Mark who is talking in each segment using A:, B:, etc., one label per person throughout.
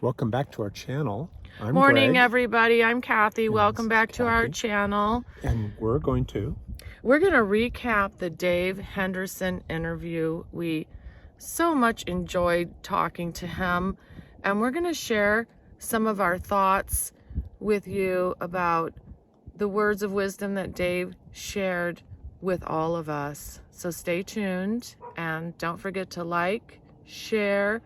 A: Welcome back to our channel. I'm
B: Morning,
A: Greg,
B: everybody. I'm Kathy.
A: and
B: Welcome
A: this
B: back
A: is
B: to our
A: Kathy.
B: channel.
A: And we're going to
B: recap the Dave Henderson interview. We so much enjoyed talking to him, and we're going to share some of our thoughts with you about the words of wisdom that Dave shared with all of us. So stay tuned and don't forget to like, share,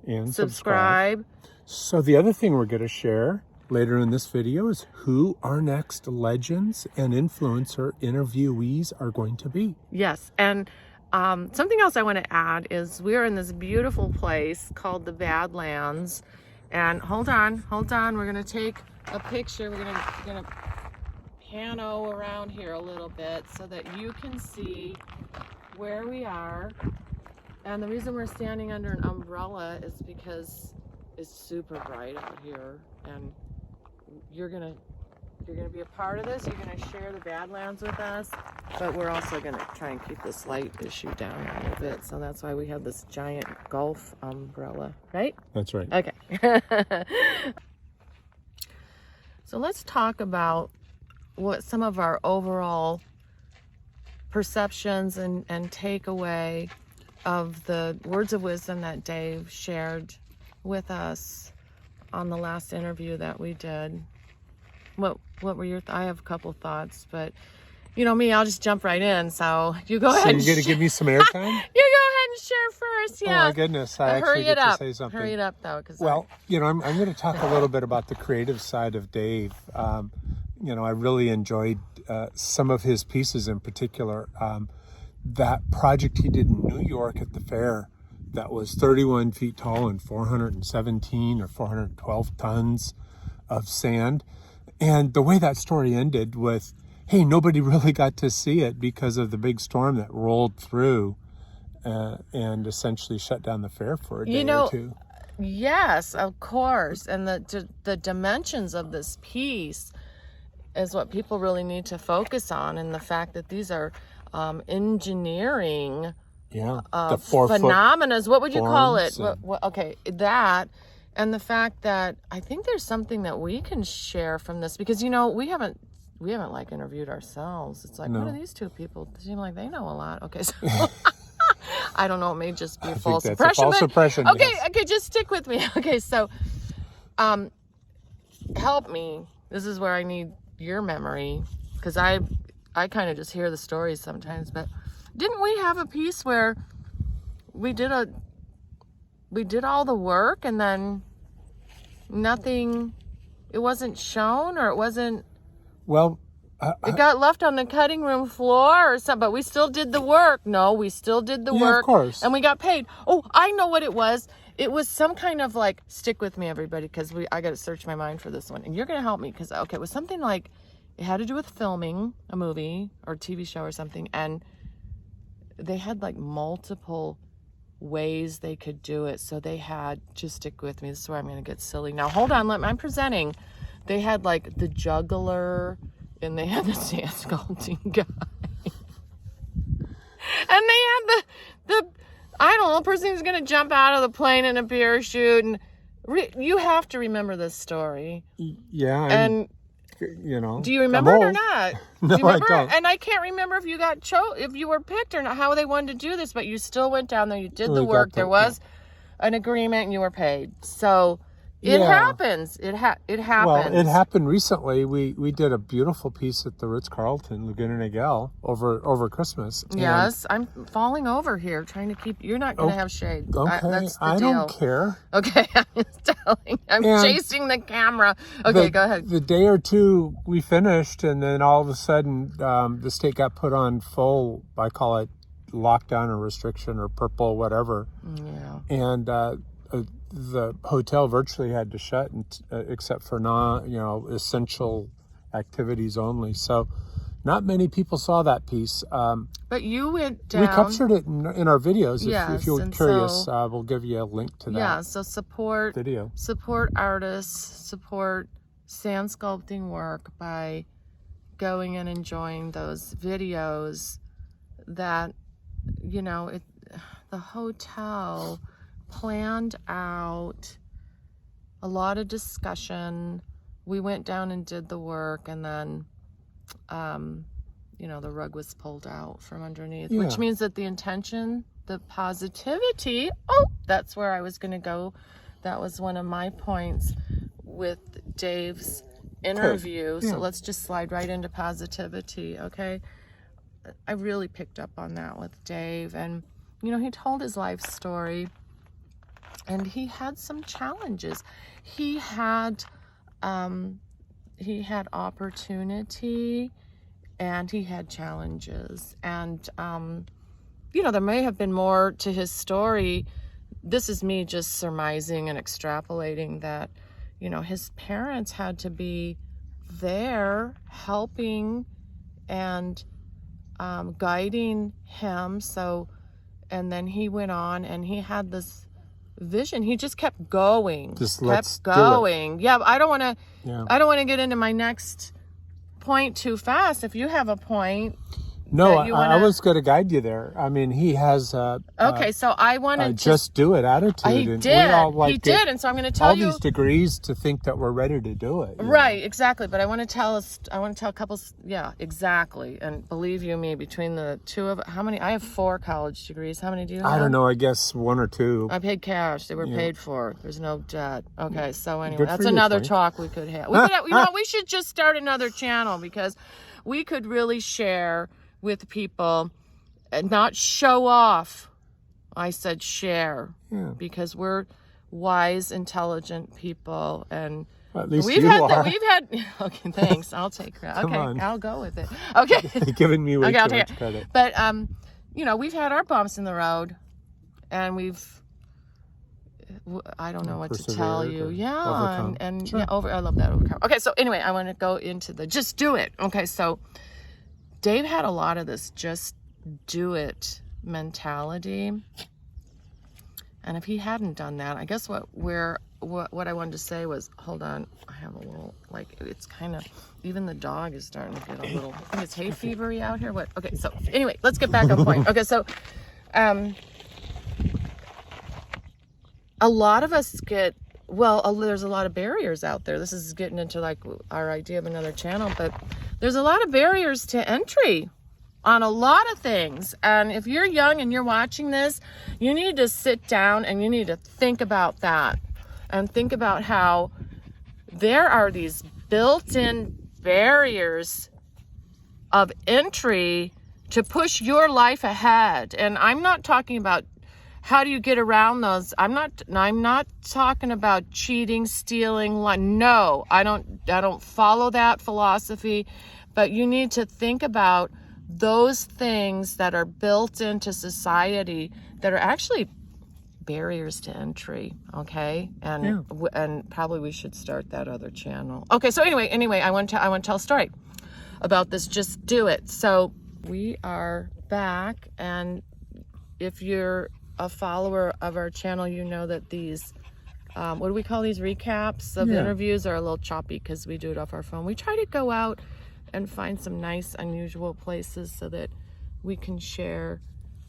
A: and
B: subscribe.
A: So the other thing we're going to share later in this video is who our next legends and influencer interviewees are going to be.
B: Yes, and something else I want to add is we're in this beautiful place called the Badlands. And hold on, we're going to take a picture. We're going to pano around here a little bit so that you can see where we are. And the reason we're standing under an umbrella is because it's super bright out here, and you're gonna be a part of this. You're gonna share the Badlands with us, but we're also gonna try and keep this light issue down a little bit. So that's why we have this giant golf umbrella, right?
A: That's right.
B: Okay. So let's talk about what some of our overall perceptions and takeaway of the words of wisdom that Dave shared with us on the last interview that we did. What were your I have a couple thoughts, but you know me, I'll just jump right in. So you go ahead.
A: So you're going to give me some airtime?
B: You go ahead and share first. Yeah.
A: Oh my goodness! I actually get to say something.
B: Hurry it up, though.
A: Well, I'm going to talk a little bit about the creative side of Dave. I really enjoyed some of his pieces in particular. That project he did in New York at the fair that was 31 feet tall and 417 or 412 tons of sand. And the way that story ended with, hey, nobody really got to see it because of the big storm that rolled through and essentially shut down the fair for a day or two.
B: Yes, of course. And the dimensions of this piece is what people really need to focus on, and the fact that these are engineering
A: the 4
B: phenomena. What would you call it?
A: And...
B: That, and the fact that I think there's something that we can share from this, because we haven't like interviewed ourselves. It's like, what do these two people seem like they know a lot? Okay, so I don't know, it may just be a false impression. Okay, yes. Okay, just stick with me. Okay, so help me. This is where I need your memory, because I kind of just hear the stories sometimes, but didn't we have a piece where we did all the work and then nothing, it wasn't shown, or it wasn't, it got left on the cutting room floor or something, but we still did the work. No, we still did the work.
A: Of course.
B: And we got paid. Oh, I know what it was. It was some kind of like, stick with me, everybody, because I got to search my mind for this one. And you're going to help me, because, it was something like, it had to do with filming a movie or TV show or something. And they had like multiple ways they could do it. So they had, just stick with me. This is where I'm going to get silly. Now, hold on. I'm presenting. They had like the juggler, and they had the sand sculpting guy. And they had the I don't know, person who's going to jump out of the plane in a parachute. And you have to remember this story.
A: Yeah.
B: And do you remember it or not?
A: No,
B: I
A: don't.
B: And I can't remember if you got if you were picked or not, how they wanted to do this, but you still went down there, you did the work, there was an agreement, and you were paid. So it happens. It happens.
A: Well, it happened recently. We did a beautiful piece at the Ritz-Carlton, Laguna Niguel, over Christmas.
B: Yes, I'm falling over here trying to keep. You're not going to have shade.
A: Okay,
B: that's the
A: I
B: deal.
A: Don't care.
B: Okay, I'm chasing the camera. Okay, go ahead.
A: The day or two we finished, and then all of a sudden the state got put on full, I call it lockdown or restriction or purple, whatever.
B: Yeah.
A: And the hotel virtually had to shut, except for essential activities only. So not many people saw that piece.
B: But you went down.
A: We captured it in our videos.
B: Yes,
A: if you're curious, we'll give you a link to that.
B: Yeah, so support artists, support sand sculpting work by going and enjoying those videos that, the hotel planned out a lot of discussion. We went down and did the work, and then, the rug was pulled out from underneath, which means that the intention, the positivity, that's where I was going to go. That was one of my points with Dave's interview. So let's just slide right into positivity, okay? I really picked up on that with Dave, and he told his life story, and he had some challenges. He had opportunity, and he had challenges, and there may have been more to his story. This is me just surmising and extrapolating that his parents had to be there helping and guiding him. So, and then he went on and he had this vision. He just kept going. Kept going. Yeah, I don't want to get into my next point too fast. If you have a point.
A: No, I was going to guide you there. I mean, he has
B: okay, so I want to
A: just do it attitude.
B: He did, and so I'm going to tell
A: all
B: you
A: these degrees to think that we're ready to do it.
B: Right, exactly. But I want to tell a couple. Yeah, exactly. And believe you me, between the two of how many? I have 4 college degrees. How many do you have?
A: I don't know. I guess 1 or 2.
B: I paid cash. They were paid for. There's no debt. Okay, so anyway,
A: Good
B: that's
A: for you,
B: another
A: Frank.
B: talk we could have. We should just start another channel, because we could really share with people and not show off. I said share, because we're wise, intelligent people, and
A: at least
B: we've
A: you
B: had
A: are.
B: okay, thanks. I'll take that.
A: Come
B: Okay,
A: on.
B: I'll go with it. Okay.
A: You're giving me way
B: Okay, I'll
A: too
B: take
A: much credit.
B: But we've had our bumps in the road, and I don't know what to tell you.
A: Overcome.
B: And
A: Sure.
B: I love that, overcome. Okay, so anyway, I want to go into the just do it. Okay, so Dave had a lot of this just do it mentality. And if he hadn't done that, I guess what I wanted to say was, hold on, I have a little, it's kind of, even the dog is starting to get a little, I think it's hay fevery out here. What? Okay, so anyway, let's get back on point. Okay, so a lot of us get, there's a lot of barriers out there. This is getting into our idea of another channel, but there's a lot of barriers to entry on a lot of things. And if you're young and you're watching this, you need to sit down and you need to think about that, and think about how there are these built-in barriers of entry to push your life ahead. And I'm not talking about how do you get around those. I'm not talking about cheating, stealing. No, I don't follow that philosophy. But you need to think about those things that are built into society that are actually barriers to entry. Okay, and probably we should start that other channel. Okay, so anyway, I want to tell a story about this. Just do it. So we are back, and if you're a follower of our channel, you know that these what do we call these, recaps of interviews are a little choppy because we do it off our phone. We try to go out and find some nice, unusual places so that we can share,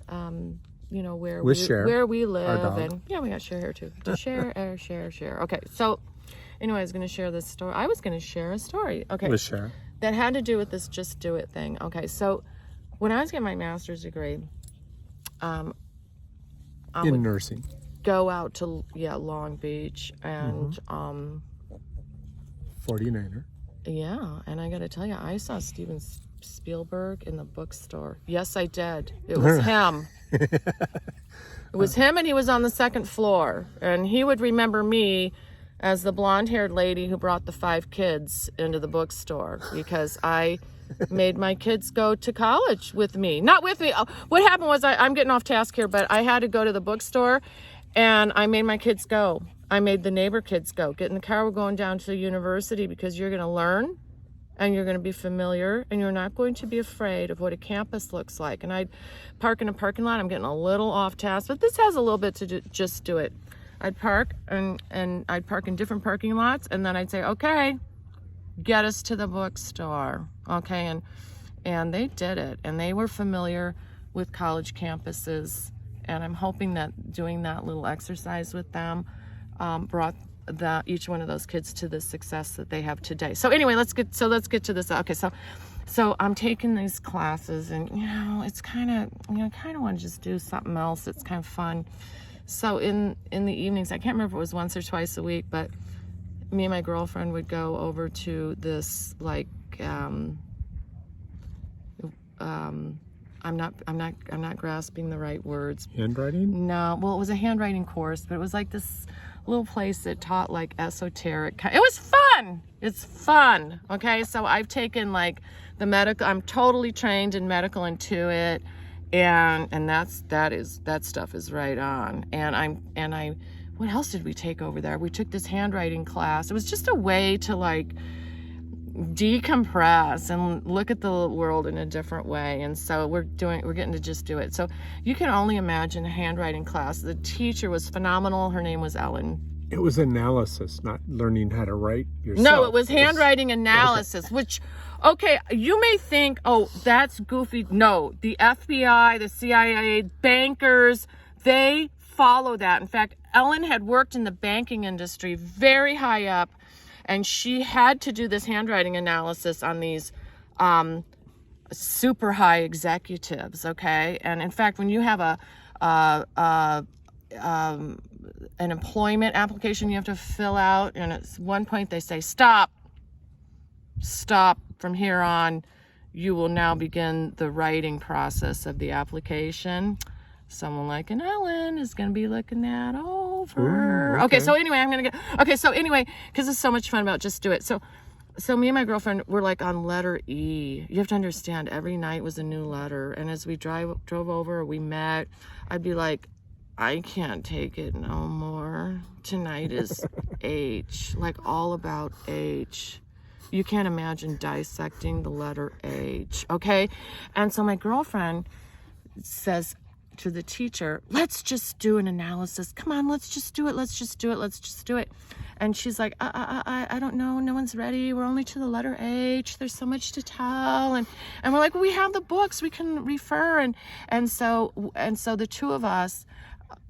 B: where we live, and we got share here too. To share, share. Okay, so anyway, I was going to share this story. I was going to share a story. Okay,
A: Let's share.
B: That had to do with this just do it thing. Okay, so when I was getting my master's degree,
A: in nursing,
B: go out to Long Beach and
A: 49er.
B: Yeah, and I got to tell you, I saw Steven Spielberg in the bookstore. Yes, I did. It was him. It was him, and he was on the 2nd floor. And he would remember me as the blonde-haired lady who brought the 5 kids into the bookstore, because I made my kids go to college with me. Not with me. What happened was, I'm getting off task here, but I had to go to the bookstore, and I made my kids go. I made the neighbor kids go. Get in the car, we're going down to the university, because you're going to learn, and you're going to be familiar, and you're not going to be afraid of what a campus looks like. And I'd park in a parking lot. I'm getting a little off task, but this has a little bit to just do it. I'd park, and I'd park in different parking lots, and then I'd say, okay, get us to the bookstore. Okay, and they did it, and they were familiar with college campuses, and I'm hoping that doing that little exercise with them brought each one of those kids to the success that they have today. So anyway, let's get to this. Okay, so I'm taking these classes, and it's kind of want to just do something else. It's kind of fun. So in the evenings, I can't remember if it was once or twice a week, but me and my girlfriend would go over to this I'm not grasping the right words.
A: Handwriting?
B: No, well, it was a handwriting course, but it was like this little place that taught like esoteric. It was fun. It's fun. Okay, so I've taken like the medical. I'm totally trained in medical Intuit, and that stuff is right on. And what else did we take over there? We took this handwriting class. It was just a way to like decompress and look at the world in a different way. And so we're getting to just do it. So you can only imagine a handwriting class. The teacher was phenomenal. Her name was Ellen.
A: It was analysis, not learning how to write yourself.
B: No, it was handwriting analysis, okay. Which, okay, you may think, oh, that's goofy. No, the FBI, the CIA, bankers, they follow that. In fact, Ellen had worked in the banking industry very high up, and she had to do this handwriting analysis on these super high executives, okay? And in fact, when you have an employment application you have to fill out, and at one point they say, stop, from here on, you will now begin the writing process of the application. Someone like an Ellen is going to be looking that over.
A: Ooh,
B: okay, so anyway, because it's so much fun about just do it. So me and my girlfriend were like on letter E. You have to understand, every night was a new letter. And as we drove over, we met, I'd be like, I can't take it no more. Tonight is H, like all about H. You can't imagine dissecting the letter H, okay? And so my girlfriend says to the teacher, let's just do an analysis. Come on, let's just do it. And she's like, I don't know. No one's ready. We're only to the letter H. There's so much to tell. And we're like, well, we have the books. We can refer. And so the two of us,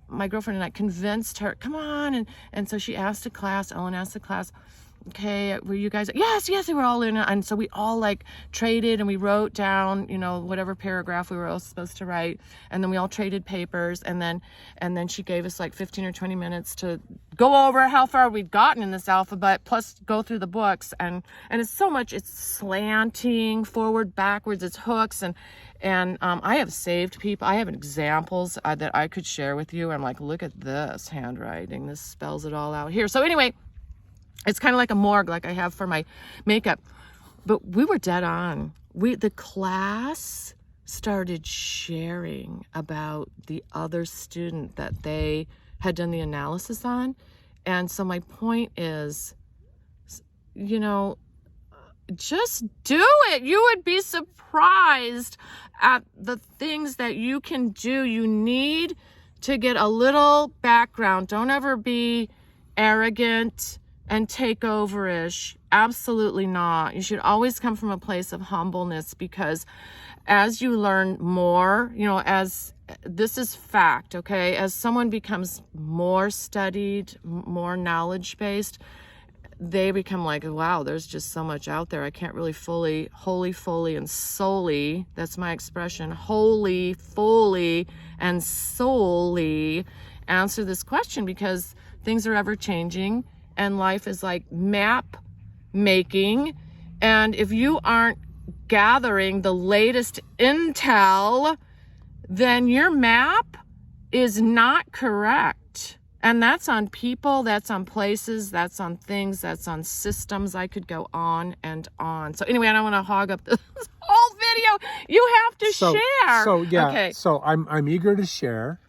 B: my girlfriend and I, convinced her, come on. And so she asked Ellen asked the class, okay, were you guys, yes, they were all in it. And so we all like traded, and we wrote down, whatever paragraph we were all supposed to write. And then we all traded papers. And then she gave us like 15 or 20 minutes to go over how far we'd gotten in this alphabet, plus go through the books. And it's so much, it's slanting, forward, backwards, it's hooks. And I have saved people. I have examples that I could share with you. I'm like, look at this handwriting. This spells it all out here. So anyway, it's kind of like a morgue, like I have for my makeup. But we were dead on. The class started sharing about the other student that they had done the analysis on. And so my point is, just do it. You would be surprised at the things that you can do. You need to get a little background. Don't ever be arrogant and take over-ish. Absolutely not. You should always come from a place of humbleness, because as you learn more, as this is fact, okay? As someone becomes more studied, more knowledge-based, they become like, wow, there's just so much out there. I can't really fully, and solely, that's my expression, wholly, fully, and solely answer this question, because things are ever changing. And life is like map making. And if you aren't gathering the latest intel, then your map is not correct. And that's on people, that's on places, that's on things, that's on systems. I could go on and on. So anyway, I don't want to hog up this whole video. You have to share.
A: So yeah.
B: Okay.
A: So I'm eager to share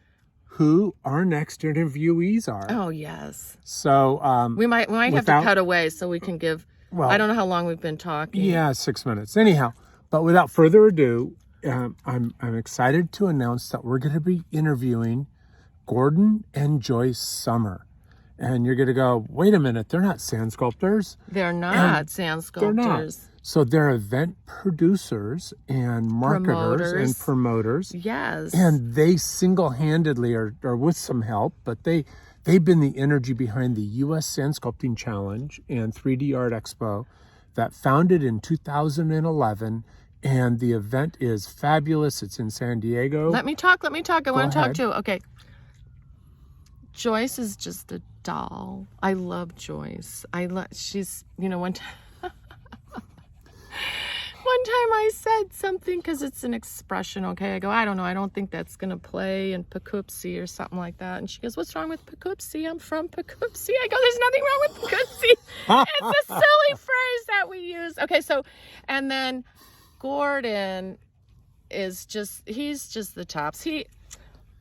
A: who our next interviewees are.
B: Oh yes.
A: So
B: we might have to cut away so we can give. Well, I don't know how long we've been talking.
A: Yeah, 6 minutes. Anyhow, but without further ado, I'm excited to announce that we're going to be interviewing Gordon and Joyce Summer. And you're going to go, wait a minute, they're not sand sculptors.
B: They're not sand sculptors.
A: They're not. So they're event producers and marketers and promoters.
B: Yes.
A: And they single-handedly, or with some help, but they They've been the energy behind the U.S. Sand Sculpting Challenge and 3D Art Expo that founded in 2011. And the event is fabulous. It's in San Diego.
B: Let me talk. I want to talk
A: ahead.
B: too. Okay. Joyce is just a doll. I love Joyce. She's, one time, I said something because it's an expression, okay? I go, I don't know. I don't think that's going to play in Poughkeepsie or something like that. And she goes, what's wrong with Poughkeepsie? I'm from Poughkeepsie. I go, there's nothing wrong with Poughkeepsie. It's a silly phrase that we use. Okay, so, and then Gordon is he's just the tops.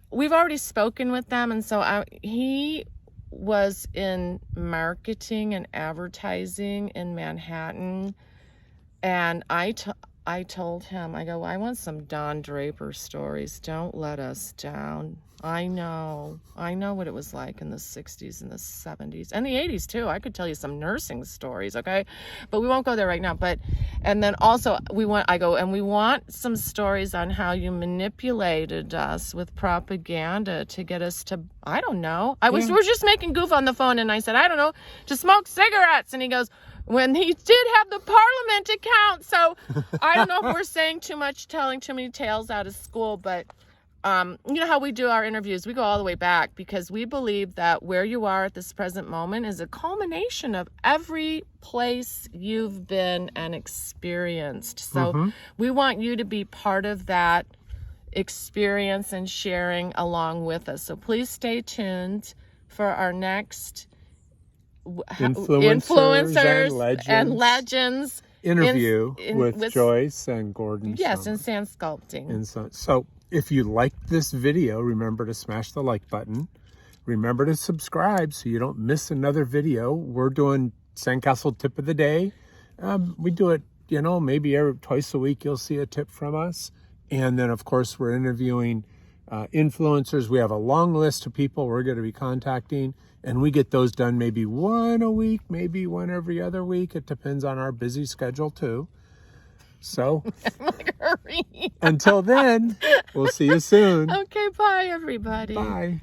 B: We've already spoken with them, and so he was in marketing and advertising in Manhattan, and I told him, I go, I want some Don Draper stories. Don't let us down. I know what it was like in the 60s and the 70s and the 80s too. I could tell you some nursing stories, okay? But we won't go there right now. And then also we want some stories on how you manipulated us with propaganda to get us to, I don't know. We're just making goof on the phone, and I said, I don't know, to smoke cigarettes. And he goes, when he did have the Parliament account. So I don't know if we're saying too much, telling too many tales out of school, but you know how we do our interviews, we go all the way back because we believe that where you are at this present moment is a culmination of every place you've been and experienced. So we want you to be part of that experience and sharing along with us. So please stay tuned for our next influencers and legends
A: interview with Joyce and Gordon.
B: Yes, in sand sculpting.
A: So if you liked this video, remember to smash the like button. Remember to subscribe so you don't miss another video. We're doing Sandcastle Tip of the Day. We do it, maybe twice a week you'll see a tip from us. And then, of course, we're interviewing influencers. We have a long list of people we're going to be contacting, and we get those done maybe one a week, maybe one every other week. It depends on our busy schedule, too. So, until then, we'll see you soon.
B: Okay, bye, everybody.
A: Bye.